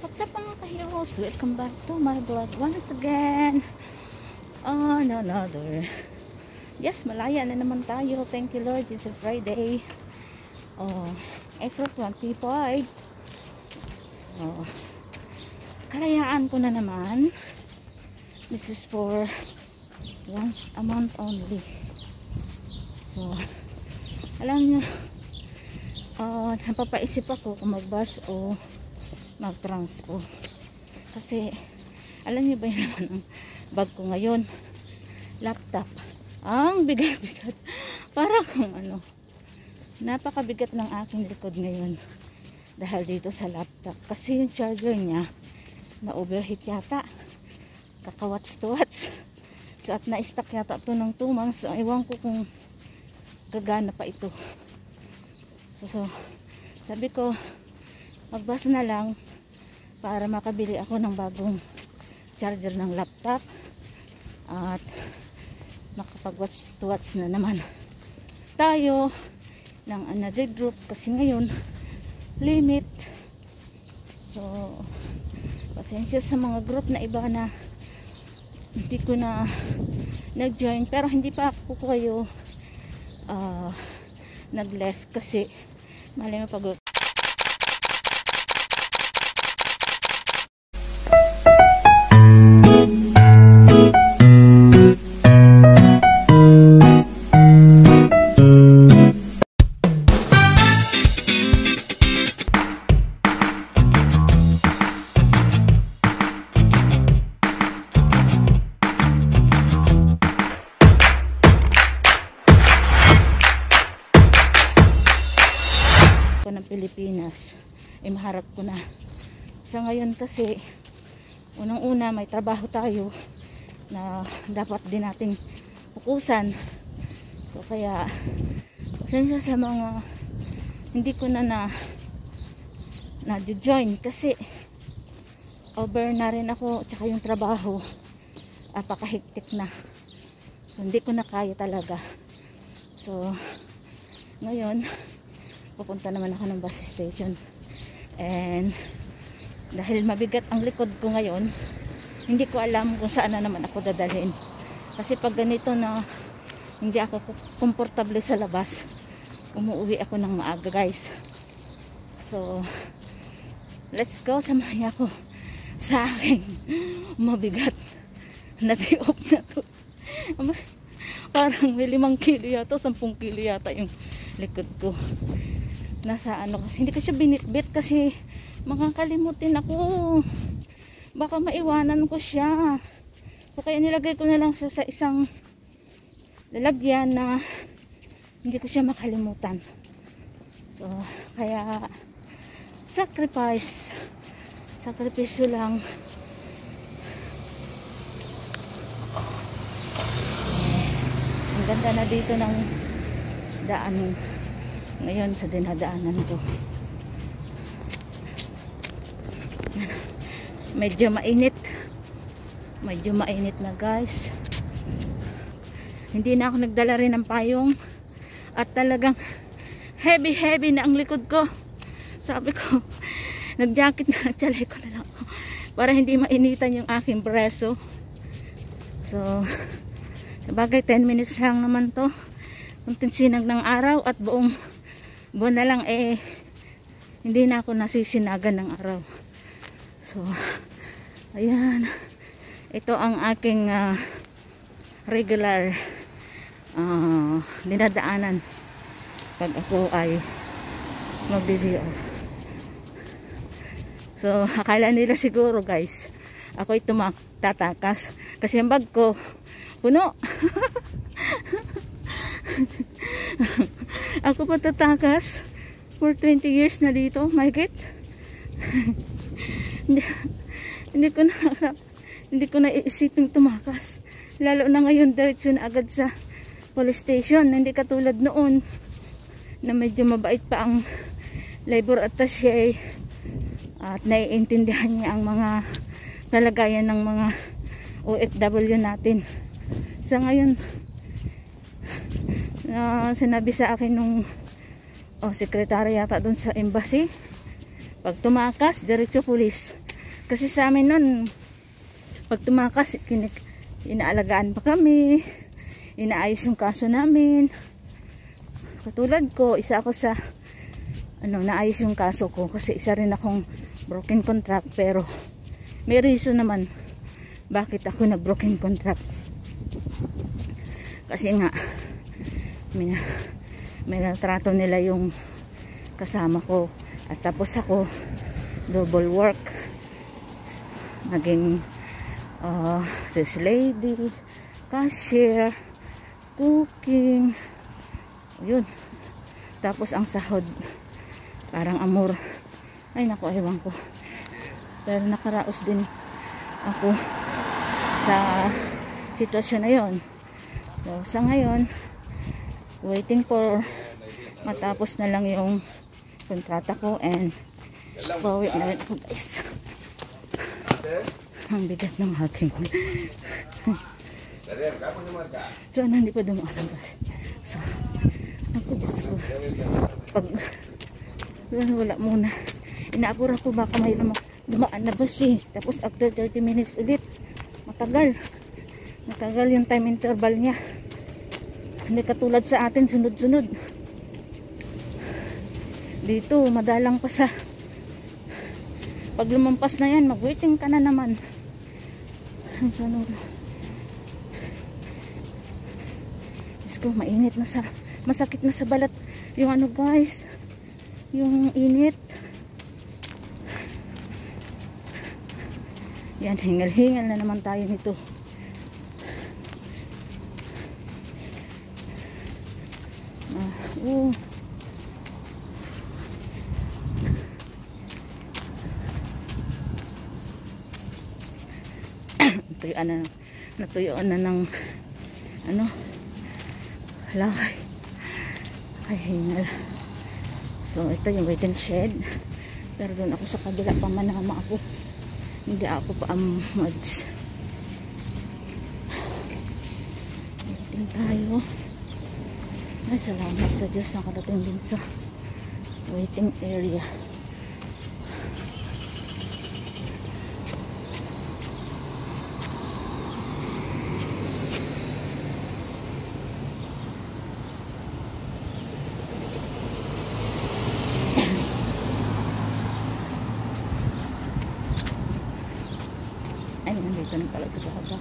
What's up mga ka-heroes? Welcome back to my vlog once again on another. Yes, malaya na naman tayo. Thank you Lord, it's a Friday. April 25. Kalayaan ko na naman. This is for once a month only. So, alam nyo, napapaisip ako kung mag-bus o mag-transpo. Kasi, alam niyo ba yung naman ang bag ko ngayon? Laptop. Ang bigat-bigat. Para kung ano, napakabigat ng aking likod ngayon. Dahil dito sa laptop. Kasi yung charger niya, na-overheat yata. Kakawats-tuwats. So, at na-stack yata ito ng 2 months. So, ewan ko kung gagana pa ito. So sabi ko, magbas na lang para makabili ako ng bagong charger ng laptop at makapag-watch na naman tayo ng another group kasi ngayon limit. So pasensya sa mga group na iba na hindi ko na nag-join, pero hindi pa ako kayo nag-left kasi malay mo pag ng Pilipinas ay maharap ko na sa ngayon kasi unang-una may trabaho tayo na dapat din nating pukusan. So kaya pasensya sa mga hindi ko na join kasi over na rin ako, tsaka yung trabaho apakahigtik na, so hindi ko na kaya talaga. So ngayon pupunta naman ako ng bus station, and dahil mabigat ang likod ko ngayon, hindi ko alam kung saan na naman ako dadalhin. Kasi pag ganito na hindi ako komportable sa labas, umuwi ako ng maaga guys. So let's go, samahan ako sa aking mabigat na di-off na to. Parang may 5 kilo yata, 10 kilo yata yung likod ko. Nasa ano kasi, hindi ko siya binitbit kasi makakalimutin ako, baka maiwanan ko siya. So kaya nilagay ko na lang siya sa isang lalagyan na hindi ko siya makalimutan. So kaya sakripisyo lang. Ang ganda na dito ng daan ngayon sa dinadaanan ko. Medyo mainit na guys. Hindi na ako nagdala rin ng payong at talagang heavy na ang likod ko. Sabi ko nag-jacket na, tsalay ko na lang ako para hindi mainitan yung aking braso. So sabagay 10 minutes lang naman to, kunting sinag ng araw at buong buwan na lang hindi na ako nasisinagan ng araw. So ayan, ito ang aking regular dinadaanan pag ako ay mag-video off. So akala nila siguro guys ako ay tatakas kasi ang bag ko puno. Ako pa tatakas for 20 years na dito, my God. hindi ko na iisipin tumakas, lalo na ngayon diretso na agad sa police station. Hindi katulad noon na medyo mabait pa ang labor attaché at naiintindihan niya ang mga kalagayan ng mga OFW natin. Sa ngayon sinabi sa akin nung sekretary yata dun sa embassy, pag tumakas diretso pulis. Kasi sa amin nun, pag tumakas, inaalagaan pa kami, inaayos yung kaso namin. Katulad ko, isa ako sa naayos yung kaso ko kasi isa rin akong broken contract, pero may reason naman bakit ako na broken contract. Kasi nga may trato nila yung kasama ko, at tapos ako double work, naging sis lady, cashier, cooking, yun. Tapos ang sahod parang amor, ay naku, ewan ko, pero nakaraos din ako sa sitwasyon na yun. So sa ngayon, waiting for matapos na lang yung kontrata ko and bawi na rin ako, guys. Ang bigat ng aking so hindi pa dumaan, guys. So ako, Diyos ko, pag wala muna, inaapura ko baka may dumaan na bus eh. Tapos after 30 minutes ulit, matagal yung time interval niya. Hindi katulad sa atin sunod-sunod. Dito madalang pa sa pag lumampas na yan, mag-waiting ka na naman. Diyos ko, mainit na sa, masakit na sa balat yung guys, yung init. Yan, hingal-hingal na naman tayo nito. Natuyuan na ng halakay. Ay, hingal. So ito yung waiting shed, pero doon ako sa kabila pa manama ako, hindi ako pa mads. Waiting tayo. Ay, salamat sa Diyos, nakadating din sa waiting area. Ay, nandito na pala sa baba.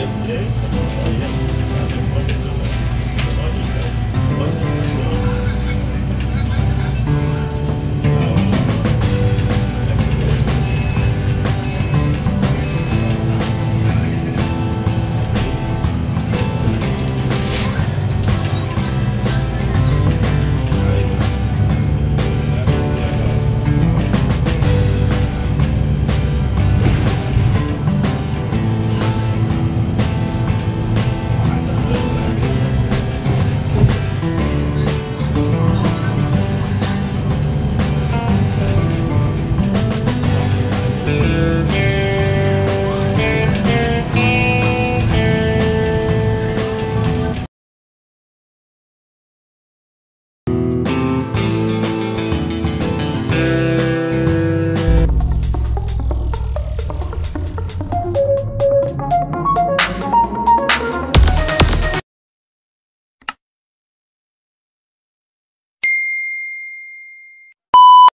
Yes, yes.